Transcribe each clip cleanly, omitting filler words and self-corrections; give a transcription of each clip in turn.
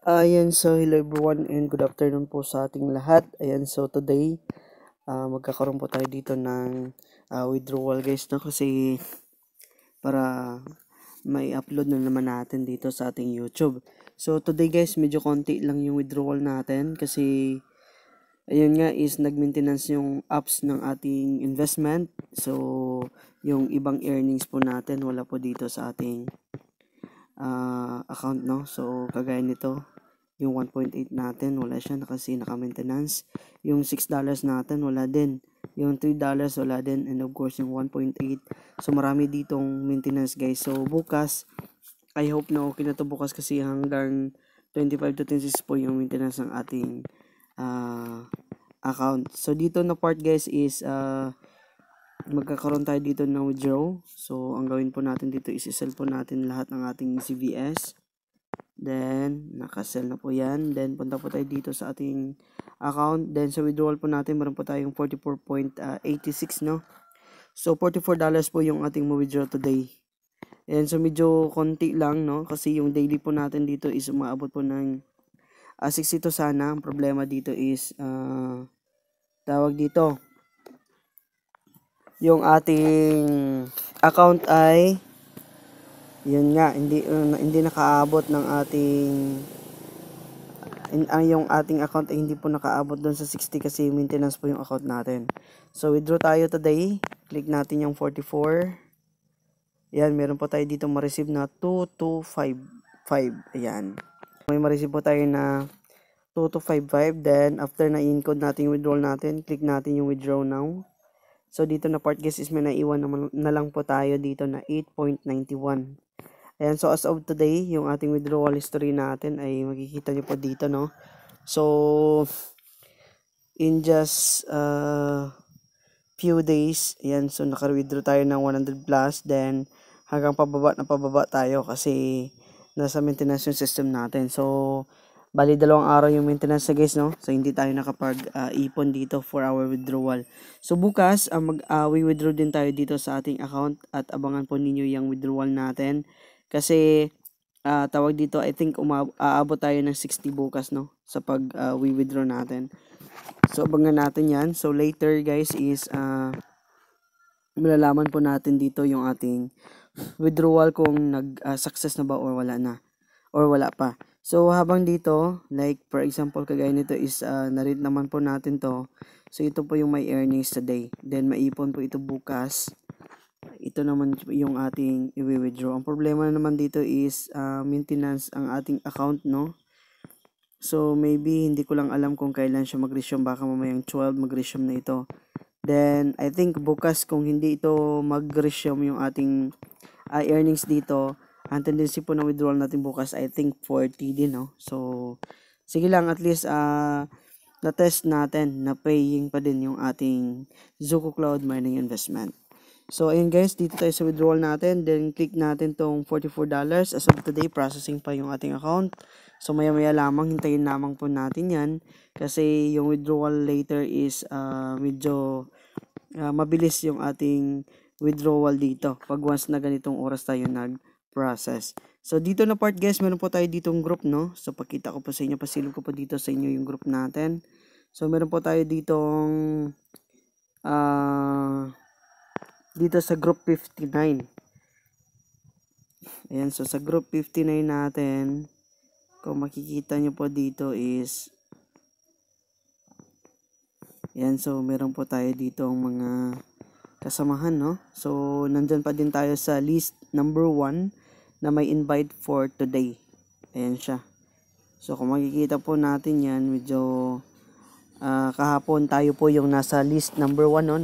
Ayan, so hello everyone and good afternoon po sa ating lahat. Ayan, so today, magkakaroon po tayo dito ng withdrawal guys, no? Kasi para may upload na naman natin dito sa ating YouTube. So today guys, medyo konti lang yung withdrawal natin kasi ayun nga is nag-maintenance yung apps ng ating investment. So yung ibang earnings po natin wala po dito sa ating account, no? So kagaya nito, yung 1.8 natin wala siya kasi naka-maintenance. Yung $6 natin wala din. Yung $3 wala din, and of course yung 1.8. So marami ditong maintenance guys. So bukas, I hope na okay na to bukas kasi hanggang 25 to 26 po yung maintenance ng ating account. So dito na part guys is magkakaroon tayo dito ng withdraw. So ang gawin po natin dito is i-sell po natin lahat ng ating CVS. Then, naka-sell na po yan. Then, punta po tayo dito sa ating account. Then, sa withdrawal po natin, meron po tayong 44.86, no? So, $44 po yung ating ma-withdraw today. And so, medyo konti lang, no? Kasi yung daily po natin dito is umaabot po ng 62 sana. Ang problema dito is, tawag dito, yung ating account ay yun nga, hindi nakaabot ng ating yung ating account ay hindi po nakaabot doon sa 60 kasi maintenance po yung account natin. So withdraw tayo today. Click natin yung 44. Ayan, meron po tayo dito ma-receive na 2255. Ayan. May ma-receive po tayo na 2255. Then after na in-code natin yung withdrawal natin, click natin yung withdraw now. So dito na part guys is may naiwan na lang po tayo dito na 8.91. Ayan, so as of today, yung ating withdrawal history natin ay makikita nyo po dito, no? So, in just few days, ayan, so naka-withdraw tayo ng 100 plus, then hanggang pababa tayo kasi nasa maintenance yung system natin. So, bali 2 araw yung maintenance guys, no? So, hindi tayo nakapag-ipon dito for our withdrawal. So, bukas, we-withdraw din tayo dito sa ating account at abangan po ninyo yung withdrawal natin. Kasi tawag dito, I think aabot tayo ng 60 bukas, no, sa pag we-withdraw natin. So abangan natin yan. So later guys is malalaman po natin dito yung ating withdrawal kung nag-success na ba or wala na or wala pa. So habang dito, like for example kagaya nito is na-read naman po natin to. So ito po yung my earnings today. Then maipon po ito bukas. Ito naman yung ating i-withdraw. Ang problema naman dito is maintenance ang ating account, no? So maybe hindi ko lang alam kung kailan siya mag-resume, baka mamayang 12 mag-resume na ito. Then I think bukas kung hindi ito mag-resume yung ating earnings dito, ang tendency po ng withdrawal natin bukas I think 40 din, no? So sige lang, at least na-test natin na paying pa din yung ating Zooko Cloud Mining Investment. So, ayun guys, dito tayo sa withdrawal natin. Then, click natin tong $44. As of today, processing pa yung ating account. So, maya-maya lamang, hintayin lamang po natin yan. Kasi yung withdrawal later is medyo mabilis yung ating withdrawal dito. Pag once na ganitong oras tayo nag-process. So, dito na part guys, meron po tayo ditong group, no? So, pakita ko po sa inyo, pasilip ko po dito sa inyo yung group natin. So, meron po tayo ditong dito sa group 59. Ayan, so sa group 59 natin, kung makikita nyo po dito is, ayan, so meron po tayo dito ang mga kasamahan, no? So, nandyan pa din tayo sa list number 1 na may invite for today. Ayan siya. So, kung makikita po natin yan, medyo kahapon tayo po yung nasa list number 1, no?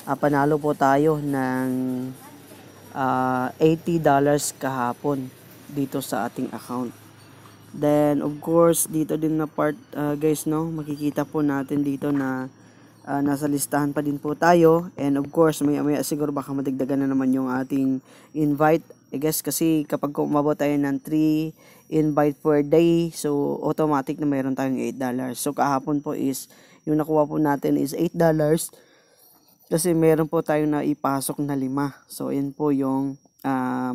Panalo po tayo ng $80 kahapon dito sa ating account. Then of course dito din na part guys, no, makikita po natin dito na nasa listahan pa din po tayo. And of course maya siguro baka madagdagan na naman yung ating invite, I guess, kasi kapag umabot tayo ng 3 invite per day, so automatic na mayroon tayong $8. So kahapon po is yung nakuha po natin is $8 kasi meron po tayong naipasok na 5. So yun po yung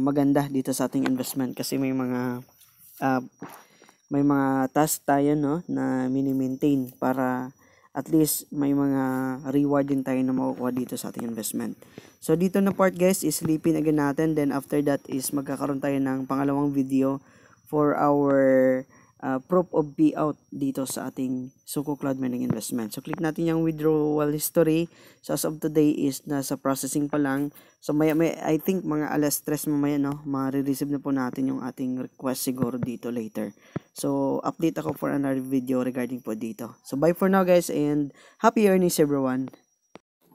maganda dito sa ating investment kasi may mga may mga task tayo, no, na mini-maintain para at least may mga reward din tayo na makukuha dito sa ating investment. So dito na part guys is sleeping again natin, then after that is magkakaroon tayo ng pangalawang video for our proof of payout dito sa ating Suko Cloud Mining investment. So click natin yung withdrawal history. So as of today is nasa processing pa lang. So may I think mga alas 3 mamaya, no, ma-receive na po natin yung ating request siguro dito later. So update ako for another video regarding po dito. So bye for now guys and happy earnings everyone.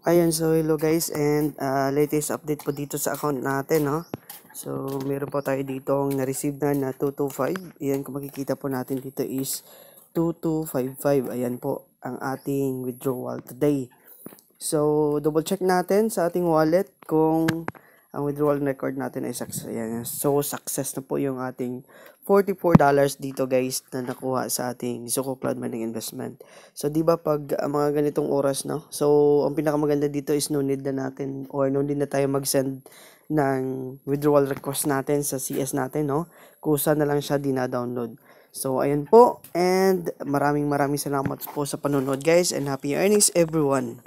Ayan, so hello guys and latest update po dito sa account natin, no. So meron po tayo dito na-receive na 225. Ayan, kung makikita po natin dito is 2255. Ayan po ang ating withdrawal today. So double check natin sa ating wallet kung ang withdrawal record natin ay success. Ayan, so success na po yung ating $44 dito guys na nakuha sa ating Suko Cloud Mining investment. So di ba pag mga ganitong oras, no? So ang pinakamaganda dito is no need na natin or no need na tayo mag-send ng withdrawal request natin sa CS natin, no? Kusa na lang siya dina-download. So ayun po and maraming salamat po sa panonood guys and happy earnings everyone.